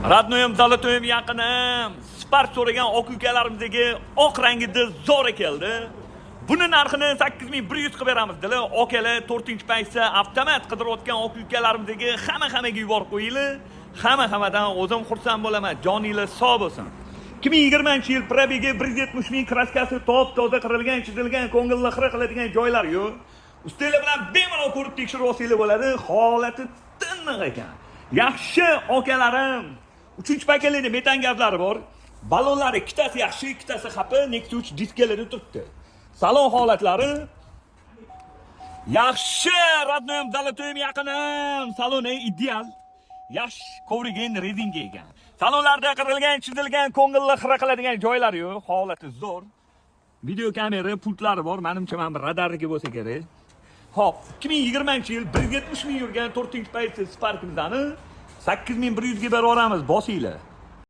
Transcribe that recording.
Radnoyim, Zolotoyim yaqinim. Spark so'ragan oq ukalarimizdagi oq rangida zo'r keldi. Buni narxini 8100 qilib beramiz. Dili okalar 4-paytda avtomat qidirayotgan oq ukalarimizdagi hammaga yuborib qo'yinglar. Hammadan o'zim xursand bo'laman. Joningiz sog' bo'lsin. 2020-yil probegi 170 ming kraskasi top-toza qirilgan, chizilgan, ko'ngilni xira qiladigan joylar yo'q. Ustinglar bilan bemalol ko'rib tekshirib olsanglar bo'ladi. Holati tiniq ekan. Yaxshi okalarim. 3-paketli metan gazlari bor. Balonlari ikkitasi yaxshi, ikkitasi xafa, Nexus diskalari turibdi. Salon holatlari yaxshi. Radnoyim, Zolotoyim yaqinim. Saloni ideal. Yaxshi kovrigan rezinga ekan. Salonlarda qirilgan, chizilgan, ko'ngilni xira qiladigan joylar yo'q. Holati zo'r. Video kamera pultlari bor. Menimcha mana bir radarniki bo'lsa kerak. Hop, 2020-yil 170 ming yurgan 4-paytli Spark'imizni 8100 ga berib yuboramiz. Bosinglar.